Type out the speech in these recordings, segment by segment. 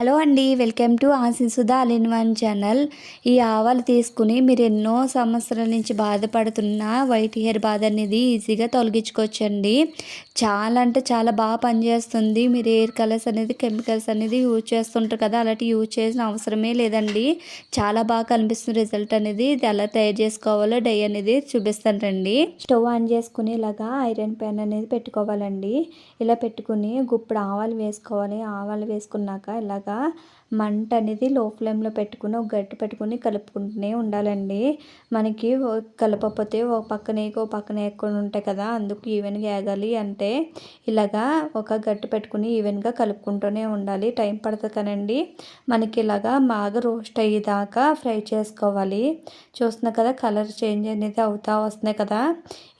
Hello అండి. Welcome to Sudha all in one channel. ఈ ఆవాలు తీసుకుని మీరు ఎన్నో సంవత్సరాల నుంచి బాధపడుతున్న వైట్ హెయిర్ బాధ అనేది ఈజీగా తొలగించుకోవచ్చండి. చాలా అంటే చాలా బాగా పనిచేస్తుంది. మీరు హెయిర్ కలర్స్ అనేది కెమికల్స్ అనేది యూజ్ చేస్తుంటారు కదా, అలాంటి యూజ్ చేసిన అవసరమే లేదండి. చాలా బాగా కనిపిస్తుంది రిజల్ట్ అనేది. ఇది ఎలా తయారు చేసుకోవాలో డై అనేది చూపిస్తాను రండి. స్టవ్ ఆన్ చేసుకుని ఇలాగా ఐరన్ ప్యాన్ అనేది పెట్టుకోవాలండి. ఇలా పెట్టుకుని గుప్పుడు ఆవాలు వేసుకోవాలి. ఆవాలు వేసుకున్నాక ఇలాగ మంట అనేది లో ఫ్లేమ్లో పెట్టుకుని ఒక గట్టి పెట్టుకుని కలుపుకుంటూనే ఉండాలండి. మనకి కలపకపోతే ఒక పక్కన ఒక పక్కన వేయకుండా ఉంటాయి కదా, అందుకు ఈవెన్గా వేగాలి అంటే ఇలాగా ఒక గట్టి పెట్టుకుని ఈవెన్గా కలుపుకుంటూనే ఉండాలి. టైం పడుతుంది కదండి. మనకి ఇలాగా బాగా రోస్ట్ అయ్యేదాకా ఫ్రై చేసుకోవాలి. చూస్తున్నా కదా, కలర్ చేంజ్ అనేది అవుతా వస్తున్నాయి కదా,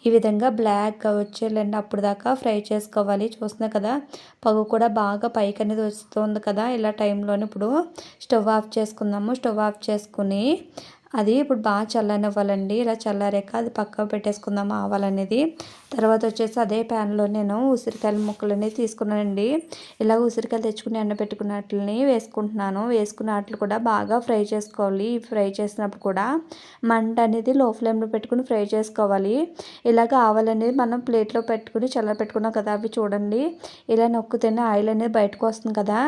ఈ విధంగా బ్లాక్గా వచ్చేయాలండి. అప్పుడు దాకా ఫ్రై చేసుకోవాలి. చూస్తున్నా కదా, పొగ కూడా బాగా పైకి అనేది వస్తుంది కదా. ఇలా టైంలోనే ఇప్పుడు స్టవ్ ఆఫ్ చేసుకుందాము. స్టవ్ ఆఫ్ చేసుకుని అది ఇప్పుడు బాగా చల్లనివ్వాలండి. ఇలా చల్లారాక అది పక్కకు పెట్టేసుకుందాము ఆవాలనేది. తర్వాత వచ్చేసి అదే ప్యాన్లో నేను ఉసిరికాయల ముక్కలు అనేది తీసుకున్నానండి. ఇలా ఉసిరికాయలు తెచ్చుకుని ఎండబెట్టుకున్న వాటిని వేసుకుంటున్నాను. వేసుకున్న వాటిని కూడా బాగా ఫ్రై చేసుకోవాలి. ఫ్రై చేసినప్పుడు కూడా మంట అనేది లో ఫ్లేమ్లో పెట్టుకుని ఫ్రై చేసుకోవాలి. ఇలాగ ఆవాలు అనేది మనం ప్లేట్లో పెట్టుకుని చల్లబెట్టుకున్నాం కదా, అవి చూడండి ఇలా నొక్కుతేనే ఆయిల్ అనేది బయటకు వస్తుంది కదా.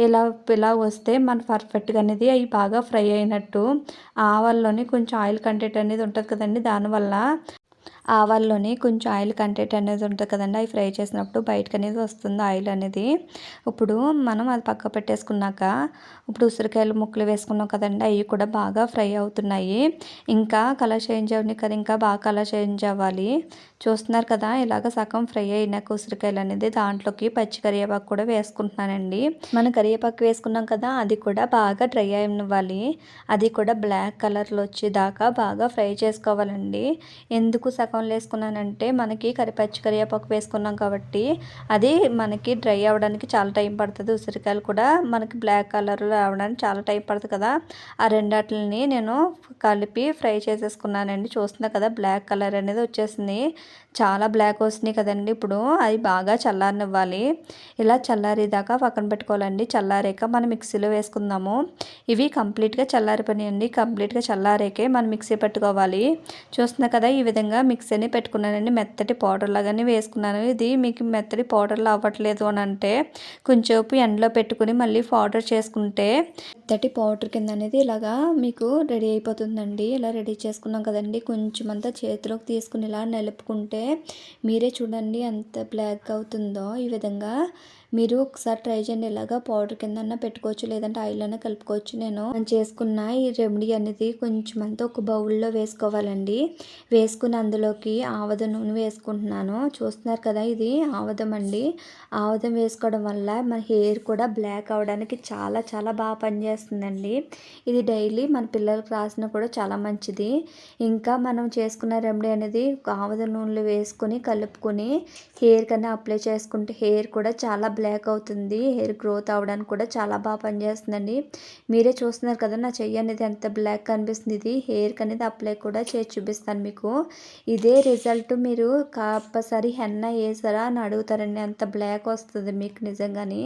ఇలా వస్తే మన పర్ఫెక్ట్గా అనేది అవి బాగా ఫ్రై అయినట్టు. ఆవాల్లోని కొంచెం ఆయిల్ కంటెంట్ అనేది ఉంటుంది కదండి, దానివల్ల ఆవాల్లోని కొంచెం ఆయిల్ కంటెంట్ అనేది ఉంటుంది కదండి, అవి ఫ్రై చేసినప్పుడు బయటకు అనేది వస్తుంది ఆయిల్ అనేది. ఇప్పుడు మనం అది పక్క పెట్టేసుకున్నాక ఇప్పుడు ఉసిరికాయలు ముక్కలు వేసుకున్నాం కదండి, అవి కూడా బాగా ఫ్రై అవుతున్నాయి. ఇంకా కలర్ చేంజ్ అవ్వని కదా, ఇంకా బాగా కలర్ చేంజ్ అవ్వాలి. చూస్తున్నారు కదా, ఇలాగ సగం ఫ్రై అయినాక ఉసిరికాయలు అనేది దాంట్లోకి పచ్చి కరివేపాకు కూడా వేసుకుంటున్నానండి. మనం కరివేపాకు వేసుకున్నాం కదా, అది కూడా బాగా డ్రై అవ్వాలి. అది కూడా బ్లాక్ కలర్లో వచ్చేదాకా బాగా ఫ్రై చేసుకోవాలండి. ఎందుకు సగం వేసుకున్నానంటే మనకి పచ్చి కరివేపాకు వేసుకున్నాం కాబట్టి అది మనకి డ్రై అవ్వడానికి చాలా టైం పడుతుంది. ఉసిరికాయలు కూడా మనకి బ్లాక్ కలర్ రావడానికి చాలా టైం పడుతుంది కదా. ఆ రెండాటిని నేను కలిపి ఫ్రై చేసేసుకున్నానండి. చూస్తున్నా కదా, బ్లాక్ కలర్ అనేది వచ్చేసింది. చాలా బ్లాక్ వస్తున్నాయి కదండి. ఇప్పుడు అవి బాగా చల్లారనివ్వాలి. ఇలా చల్లారేదాకా పక్కన పెట్టుకోవాలండి. చల్లారాక మనం మిక్సీలో వేసుకుందాము. ఇవి కంప్లీట్గా చల్లారిపోయినాయండి. కంప్లీట్గా చల్లారాకే మనం మిక్సీ పెట్టుకోవాలి. చూస్తున్నా కదా, ఈ విధంగా మిక్సీని పెట్టుకున్నానండి. మెత్తటి పౌడర్ లాగానే వేసుకున్నాను. ఇది మీకు మెత్తటి పౌడర్లో అవ్వట్లేదు అని అంటే కొంచెంసేపు ఎండలో పెట్టుకుని మళ్ళీ పౌడర్ చేసుకుంటే మెత్తటి పౌడర్ కింద అనేది ఇలాగా మీకు రెడీ అయిపోతుందండి. ఇలా రెడీ చేసుకున్నాం కదండి, కొంచెం అంతా చేతిలోకి తీసుకుని ఇలా నలుపుకుంటే మీరే చూడండి ఎంత బ్లాక్ అవుతుందో. ఈ విధంగా మీరు ఒకసారి ట్రై చేయండి. ఇలాగా పౌడర్ కింద పెట్టుకోవచ్చు, లేదంటే ఆయిల్ అయినా కలుపుకోవచ్చు. నేను చేసుకున్న ఈ రెమెడీ అనేది కొంచెం అంతా ఒక బౌల్లో వేసుకోవాలండి. వేసుకుని అందులోకి ఆవద నూనె వేసుకుంటున్నాను. చూస్తున్నారు కదా, ఇది ఆవదం అండి. ఆవదం వేసుకోవడం వల్ల మన హెయిర్ కూడా బ్లాక్ అవడానికి చాలా చాలా బాగా పనిచేస్తుందండి. ఇది డైలీ మన పిల్లలకు రాసినా కూడా చాలా మంచిది. ఇంకా మనం చేసుకున్న రెమెడీ అనేది ఆవద నూనెలో వేసుకొని కలుపుకొని హెయిర్ కన్నా అప్లై చేసుకుంటే హెయిర్ కూడా చాలా బ్లాక్ అవుతుంది. హెయిర్ గ్రోత్ అవ్వడానికి కూడా చాలా బాగా పనిచేస్తుందండి. మీరే చూస్తున్నారు కదా, నా చెయ్యి అనేది ఎంత బ్లాక్ కనిపిస్తుంది. ఇది హెయిర్కి అనేది అప్లై కూడా చేసి చూపిస్తాను మీకు. ఇదే రిజల్ట్ మీరు కంపల్సరీ హెన్నా వేసారా అని అడుగుతారండి, అంత బ్లాక్ వస్తుంది మీకు నిజంగాని.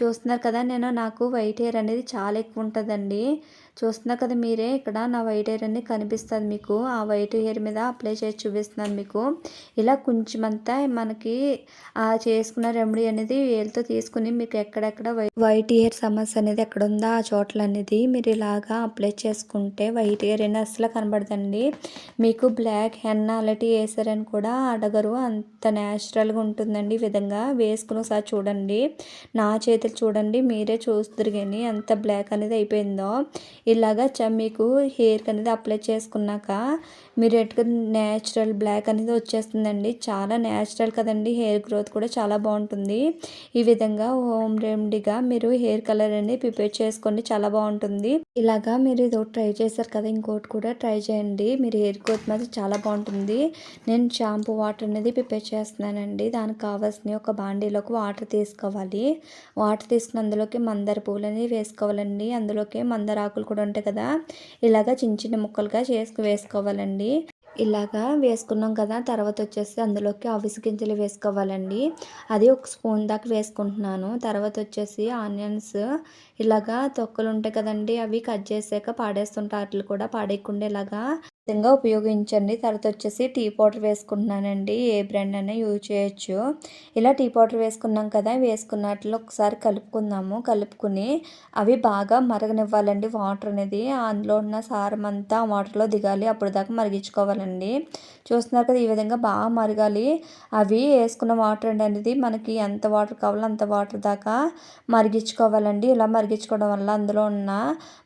చూస్తున్నారు కదా, నాకు వైట్ హెయిర్ అనేది చాలా ఎక్కువ ఉంటుందండి. చూస్తున్నారు కదా మీరే, ఇక్కడ నా వైట్ హెయిర్ అనేది కనిపిస్తుంది మీకు. ఆ వైట్ హెయిర్ మీద అప్లై చేసి చూపిస్తున్నాను మీకు. ఇలా కొంచెం అంతా మనకి ఆ చేసుకున్న రెమెడీ అనేది వేలుతో తీసుకుని మీకు ఎక్కడెక్కడ వైట్ హెయిర్ సమస్య అనేది ఎక్కడ ఉందో ఆ చోట్ల అనేది మీరు ఇలాగా అప్లై చేసుకుంటే వైట్ హెయిర్ అనేది అసలు కనబడదండి. మీకు బ్లాక్ హెన్నా అలాంటివి వేసారని కూడా అడగరు. అంత న్యాచురల్గా ఉంటుందండి. ఈ విధంగా వేసుకుని ఒకసారి చూడండి. నా చేతులు చూడండి, మీరే చూస్తురు కానీ ఎంత బ్లాక్ అనేది అయిపోయిందో. ఇలాగా మీకు హెయిర్కి అనేది అప్లై చేసుకున్నాక మీరు ఎట్టుగా న్యాచురల్ బ్లాక్ అనేది వచ్చేస్తుందండి. చాలా న్యాచురల్ కదండి. హెయిర్ గ్రోత్ కూడా చాలా బాగుంటుంది. ఈ విధంగా హోమ్ రెమెడీగా మీరు హెయిర్ కలర్ అనేది ప్రిపేర్ చేసుకోండి, చాలా బాగుంటుంది. ఇలాగా మీరు ఇది ట్రై చేశారు కదా, ఇంకోటి కూడా ట్రై చేయండి. మీరు హెయిర్ గ్రోత్ మీద చాలా బాగుంటుంది. నేను షాంపూ వాటర్ అనేది ప్రిపేర్ చేస్తున్నానండి. దానికి కావాల్సిన ఒక బాండీలోకి వాటర్ తీసుకోవాలి. వాటర్ తీసుకుని అందులోకి మందార పువ్వులు అనేవి వేసుకోవాలండి. అందులోకి మందార ఆకులు కూడా ఉంటాయి కదా, ఇలాగా చిన్న చిన్న ముక్కలుగా వేసుకోవాలండి. ఇలాగా వేసుకున్నాం కదా! తర్వాతొచ్చేసి అందులోకి అవిసె గింజలు వేసుకోవాలండి. అది ఒక స్పూన్ దాకా వేసుకుంటున్నాను. తర్వాతొచ్చేసి ఆనియన్స్ ఇలాగా తొక్కలుంటాయి కదండీ! అవి కట్ చేసాక పాడేస్తుంటే ఆటిలిని కూడా పాడేయకుండా ఇలాగా విధంగా ఉపయోగించండి. తర్వాతొచ్చేసి టీ పౌడర్ వేసుకుంటున్నానండి. ఏ బ్రాండ్ అయినా యూజ్ చేయొచ్చు. ఇలా టీ పౌడర్ వేసుకున్నాం కదా! వేసుకున్నాటిలో ఒకసారి కలుపుకుందాము. కలుపుకొని అవి బాగా మరగనివ్వాలండి వాటర్ అనేది. అందులో ఉన్న సారమంతా ఆ వాటర్‌లో దిగాలి. అప్పటిదాకా మరిగించుకోవాలండి. చూస్తున్నారు కదా! ఈ విధంగా బాగా మరగాలి. అవి ఏసుకున్న వాటర్ అనేది మనకి ఎంత వాటర్ కావాలో అంత వాటర్ దాకా మరిగించుకోవాలండి. ఇలా మరిగించుకోవడం వల్ల అందులో ఉన్న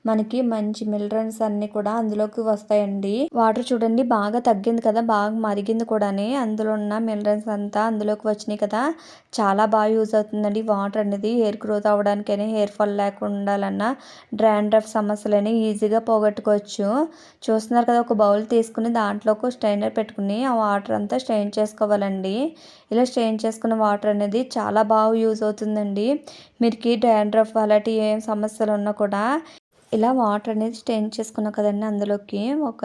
మనకి మంచి మినరల్స్ అన్నీ కూడా అందులోకి వస్తాయండి. వాటర్ చూడండి బాగా తగ్గింది కదా! బాగా మరిగింది కూడాని. అందులో ఉన్న మినరల్స్ అంతా అందులోకి వచ్చినాయి కదా! చాలా బాగా యూజ్ అవుతుందండి వాటర్ అనేది. హెయిర్ గ్రోత్ అవ్వడానికైనా, హెయిర్ ఫాల్ లేకుండా ఉండాలన్నా, డాండ్రఫ్ సమస్యలని ఈజీగా పోగొట్టుకోవచ్చు. చూస్తున్నారు కదా! ఒక బౌల్ తీసుకుని దాంట్లోకి స్ట్రైనర్ పెట్టుకుని ఆ వాటర్ అంతా స్ట్రెయిన్ చేసుకోవాలండి. ఇలా స్ట్రెయిన్ చేసుకున్న వాటర్ అనేది చాలా బాగా యూజ్ అవుతుందండి. మీరుకి డాండ్రఫ్ అలాంటి ఏం సమస్యలు ఉన్నా కూడా ఇలా వాటర్ అనేది స్ట్రెయిన్ చేసుకున్నాం కదండీ! అందులోకి ఒక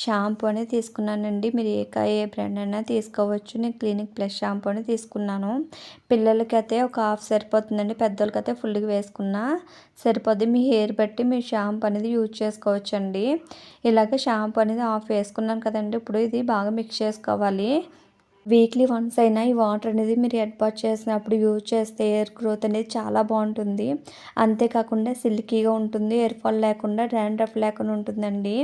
షాంపూ అనేది తీసుకున్నానండి. మీరు ఏ బ్రాండ్ అయినా తీసుకోవచ్చు. నేను క్లినిక్ ప్లస్ షాంపూ అని తీసుకున్నాను. పిల్లలకైతే ఒక హాఫ్ సరిపోతుందండి. పెద్దోళ్ళకైతే ఫుల్‌గా వేసుకున్నా సరిపోద్ది. మీ హెయిర్ బట్టి మీరు షాంపూ అనేది యూజ్ చేసుకోవచ్చండి. ఇలాగ షాంపూ అనేది హాఫ్ వేసుకున్నాను కదండీ! ఇప్పుడు ఇది బాగా మిక్స్ చేసుకోవాలి. వీక్లీ వన్స్ అయినా ఈ వాటర్ అనేది మీరు హెడ్ బాత్ చేసినప్పుడు యూజ్ చేస్తే హెయిర్ గ్రోత్ అనేది చాలా బాగుంటుంది. అంతేకాకుండా సిల్కీగా ఉంటుంది. హెయిర్ ఫాల్ లేకుండా డాండ్రఫ్ లేకుండా ఉంటుందండి.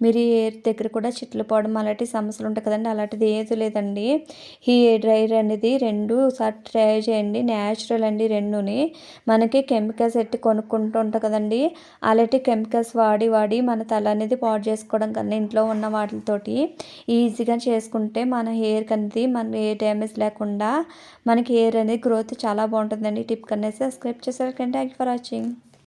మీరు ఈ హెయిర్ దగ్గర కూడా చిట్ల పోవడం అలాంటి సమస్యలు ఉంటాయి కదండీ! అలాంటిది ఏది లేదండి. ఈ హెయిర్ డ్రైయర్ అనేది 2 ఒకసారి ట్రై చేయండి. న్యాచురల్ అండి రెండుని. మనకి కెమికల్స్ ఎట్టి కొనుక్కుంటూ ఉంటాం కదండీ! అలాంటి కెమికల్స్ వాడి వాడి మన తల అనేది పాడు చేసుకోవడం కన్నా ఇంట్లో ఉన్న వాటితోటి ఈజీగా చేసుకుంటే మన హెయిర్‌కి అనేది మన ఏ డ్యామేజ్ లేకుండా మనకి హెయిర్ అనేది గ్రోత్ చాలా బాగుంటుందండి. ఈ టిప్ కనేసి సబ్స్క్రైబ్ చేశారు. Thank you for watching.